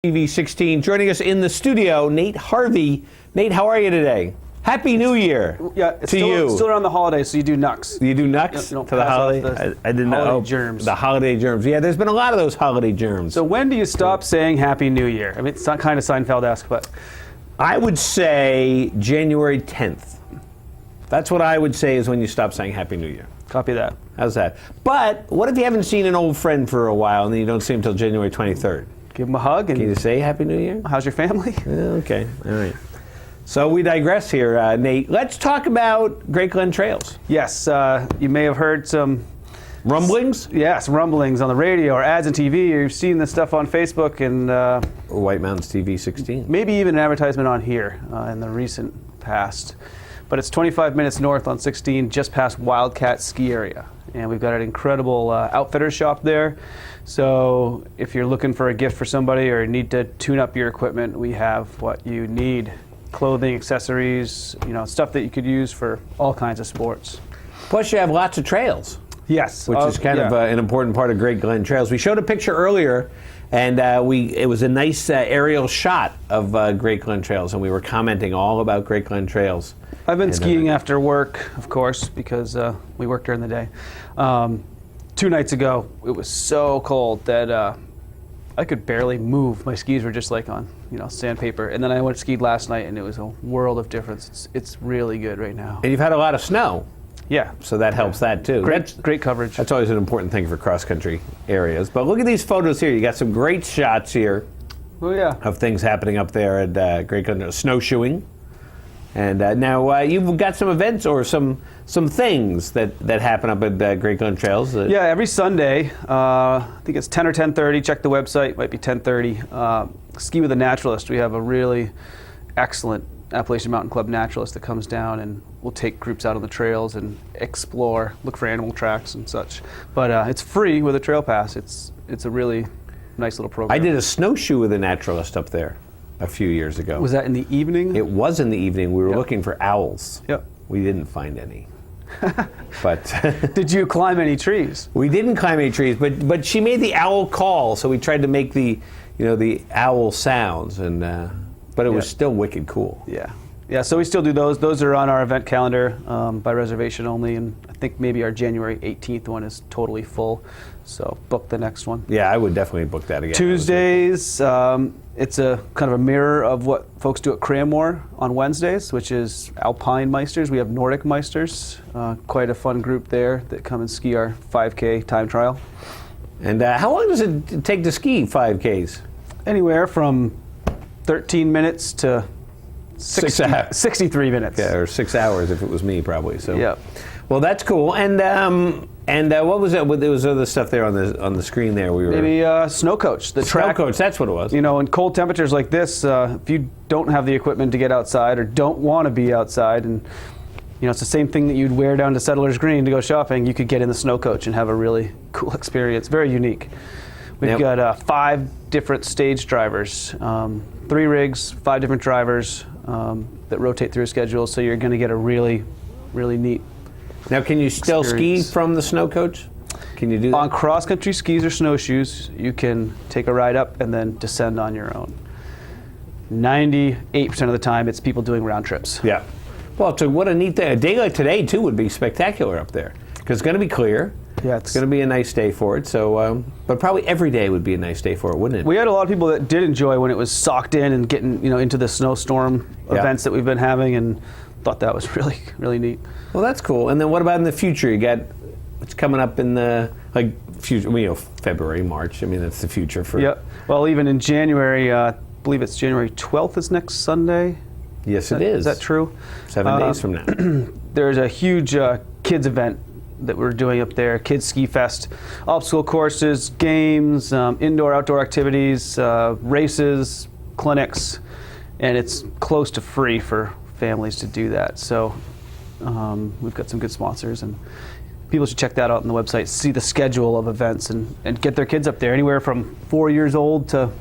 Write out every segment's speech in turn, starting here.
TV16. Joining us in the studio, Nate Harvey. Nate, how are you today? Happy New Year. Yeah, it's to you. Still around the holidays, so you do nucks. You do nucks to the holiday? I didn't know. Holiday germs. The holiday germs. Yeah, there's been a lot of those holiday germs. So when do you stop saying Happy New Year? I mean, it's not kind of Seinfeld-esque, but I would say January 10th. That's what I would say is when you stop saying Happy New Year. Copy that. How's that? But what if you haven't seen an old friend for a while and then you don't see him until January 23rd? Give them a hug. And can you say Happy New Year? How's your family? Okay, all right. So we digress here, Nate. Let's talk about Great Glen Trails. Yes, you may have heard some rumblings. Yes, rumblings on the radio or ads on TV. Or you've seen this stuff on Facebook and or White Mountains TV 16. Maybe even an advertisement on here in the recent past. But it's 25 minutes north on 16, just past Wildcat Ski Area. And we've got an incredible outfitter shop there. So if you're looking for a gift for somebody or need to tune up your equipment, we have what you need. Clothing, accessories, stuff that you could use for all kinds of sports. Plus you have lots of trails. Yes. Which is kind of an important part of Great Glen Trails. We showed a picture earlier, and it was a nice aerial shot of Great Glen Trails, and we were commenting all about Great Glen Trails. I've been skiing after work, of course, because we work during the day. 2 nights ago, it was so cold that I could barely move. My skis were just like on, sandpaper. And then I went skied last night, and it was a world of difference. It's really good right now. And you've had a lot of snow. Yeah. So that helps that too. Great coverage. That's always an important thing for cross-country areas. But look at these photos here. You got some great shots here. Oh yeah. Of things happening up there at Great Glen, snowshoeing. And now you've got some events or some things that happen up at Great Glen Trails. Yeah, every Sunday, I think it's 10 or 10:30. Check the website, might be 10:30. Ski with a Naturalist. We have a really excellent Appalachian Mountain Club naturalist that comes down and will take groups out on the trails and explore, look for animal tracks and such. But it's free with a trail pass. It's a really nice little program. I did a snowshoe with a naturalist up there a few years ago. Was that in the evening? It was in the evening. We were looking for owls. Yep. We didn't find any. But did you climb any trees? We didn't climb any trees, but she made the owl call, so we tried to make the owl sounds, and but it was still wicked cool. Yeah. Yeah, so we still do those. Those are on our event calendar by reservation only, and I think maybe our January 18th one is totally full, so book the next one. Yeah, I would definitely book that again. Tuesdays, it's a kind of a mirror of what folks do at Cranmore on Wednesdays, which is Alpine Meisters. We have Nordic Meisters, quite a fun group there that come and ski our 5K time trial. And how long does it take to ski 5Ks? Anywhere from 13 minutes to 63 minutes. Yeah, or 6 hours if it was me, probably. So. Yeah. Well, that's cool. And what was that? There was other stuff there on the screen there. We were maybe Snowcoach. The track. Snowcoach. That's what it was. In cold temperatures like this, if you don't have the equipment to get outside or don't want to be outside, and it's the same thing that you'd wear down to Settlers Green to go shopping, you could get in the Snowcoach and have a really cool experience. Very unique. We've got 5 different stage drivers, 3 rigs, 5 different drivers that rotate through a schedule, so you're going to get a really, really neat Now, can you still experience. ski from the Snowcoach? Can you do that? On cross-country skis or snowshoes, you can take a ride up and then descend on your own. 98% of the time, it's people doing round trips. Yeah. Well, what a neat day. A day like today, too, would be spectacular up there, because it's going to be clear. Yeah, it's going to be a nice day for it. So, but probably every day would be a nice day for it, wouldn't it? We had a lot of people that did enjoy when it was socked in and getting into the snowstorm events that we've been having, and thought that was really, really neat. Well, that's cool. And then what about in the future? You got what's coming up in the future? February, March. I mean, that's the future for. Yep. Well, even in January, I believe it's January 12th is next Sunday. Yes, it is. Is that true? 7 days from now. There's a huge kids event that we're doing up there, Kids Ski Fest. Obstacle courses, games, indoor, outdoor activities, races, clinics, and it's close to free for families to do that. So we've got some good sponsors, and people should check that out on the website, see the schedule of events, and get their kids up there, anywhere from 4 years old to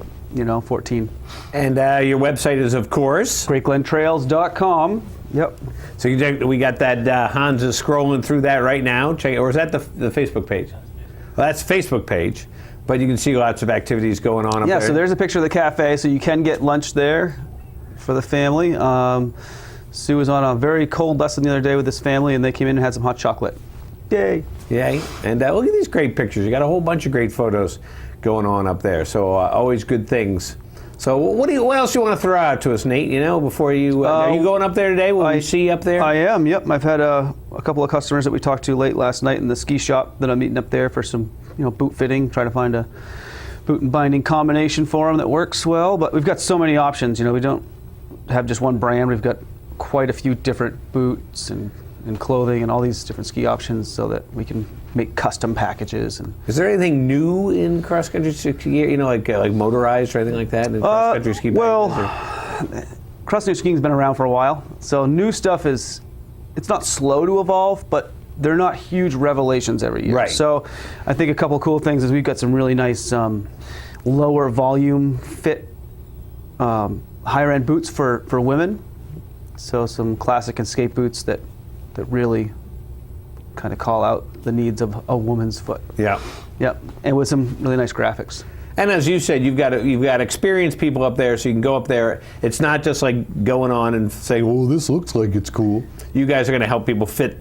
14. And your website is, of course, greatglentrails.com. Yep. So we got that. Hans is scrolling through that right now. Check it. Or is that the Facebook page? Well, that's the Facebook page. But you can see lots of activities going on up Yeah, there. so there's a picture of the cafe, so you can get lunch there for the family. Sue was on a very cold lesson the other day with this family, and they came in and had some hot chocolate. Yay! Yay. And look at these great pictures. You got a whole bunch of great photos going on up there. So always good things. So what else do you want to throw out to us, Nate? You know, before you are you going up there today? Will we see you up there? I am. Yep. I've had a couple of customers that we talked to late last night in the ski shop that I'm meeting up there for some, boot fitting. Try to find a boot and binding combination for them that works well. But we've got so many options. We don't have just one brand. We've got quite a few different boots and clothing and all these different ski options, so that we can make custom packages. And is there anything new in cross country ski? Like motorized or anything like that in cross country ski? Well, cross country skiing's been around for a while, so new stuff it's not slow to evolve, but they're not huge revelations every year. Right. So I think a couple cool things is we've got some really nice lower volume fit higher end boots for women. So some classic and skate boots that really kind of call out the needs of a woman's foot. Yeah. Yep. And with some really nice graphics. And as you said, you've got experienced people up there, so you can go up there. It's not just like going on and saying, "Well, this looks like it's cool." You guys are going to help people fit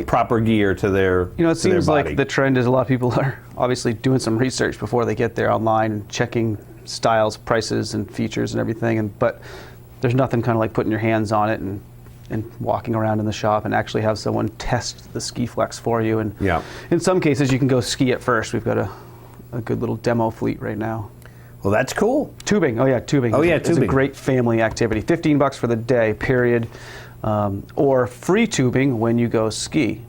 proper gear to their it seems like the trend is a lot of people are obviously doing some research before they get there online and checking styles, prices, and features and everything. But there's nothing kind of like putting your hands on it and walking around in the shop and actually have someone test the ski flex for you. And in some cases, you can go ski it first. We've got a good little demo fleet right now. Well, that's cool. Tubing. Oh, yeah, tubing. It's a great family activity. $15 for the day, period. Or free tubing when you go ski.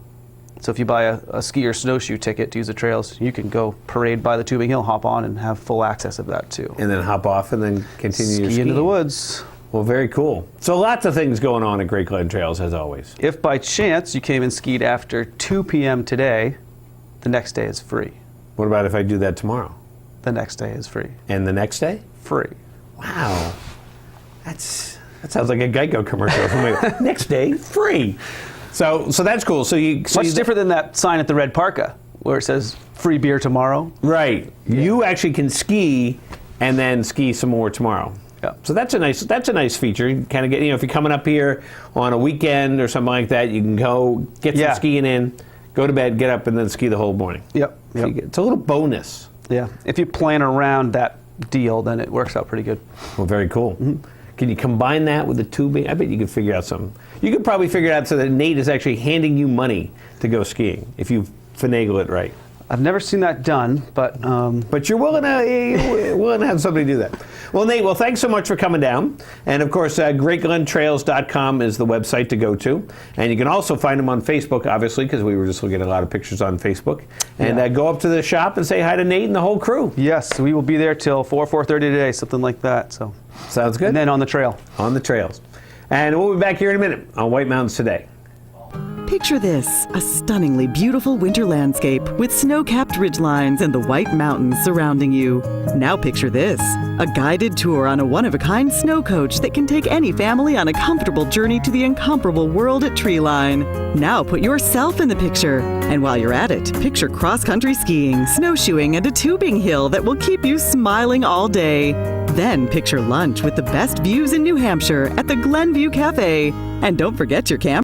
So if you buy a ski or snowshoe ticket to use the trails, you can go parade by the tubing hill, hop on, and have full access of that, too. And then hop off and then continue your skiing. Ski into the woods. Well, very cool. So lots of things going on at Great Glen Trails, as always. If by chance you came and skied after 2 p.m. today, the next day is free. What about if I do that tomorrow? The next day is free. And the next day? Free. Wow. That sounds like a Geico commercial. Next day, free. So that's cool. So much different than that sign at the Red Parka where it says free beer tomorrow. Right. Yeah. You actually can ski and then ski some more tomorrow. Yeah. So that's a nice feature. You kind of get, if you're coming up here on a weekend or something like that, you can go get some skiing in, go to bed, get up, and then ski the whole morning. Yep. So it's a little bonus. Yeah. If you plan around that deal, then it works out pretty good. Well, very cool. Mm-hmm. Can you combine that with the tubing? I bet you could figure out something. You could probably figure it out so that Nate is actually handing you money to go skiing if you finagle it right. I've never seen that done, but you're willing to have somebody do that. Well, Nate, thanks so much for coming down. And of course, greatglentrails.com is the website to go to. And you can also find them on Facebook, obviously, because we were just looking at a lot of pictures on Facebook. And go up to the shop and say hi to Nate and the whole crew. Yes, we will be there till 4:30 today, something like that. So sounds good. And then on the trail. On the trails. And we'll be back here in a minute on White Mountains Today. Picture this, a stunningly beautiful winter landscape with snow-capped ridgelines and the White Mountains surrounding you. Now picture this, a guided tour on a one-of-a-kind Snowcoach that can take any family on a comfortable journey to the incomparable world at Treeline. Now put yourself in the picture. And while you're at it, picture cross-country skiing, snowshoeing, and a tubing hill that will keep you smiling all day. Then picture lunch with the best views in New Hampshire at the Glenview Cafe. And don't forget your camp.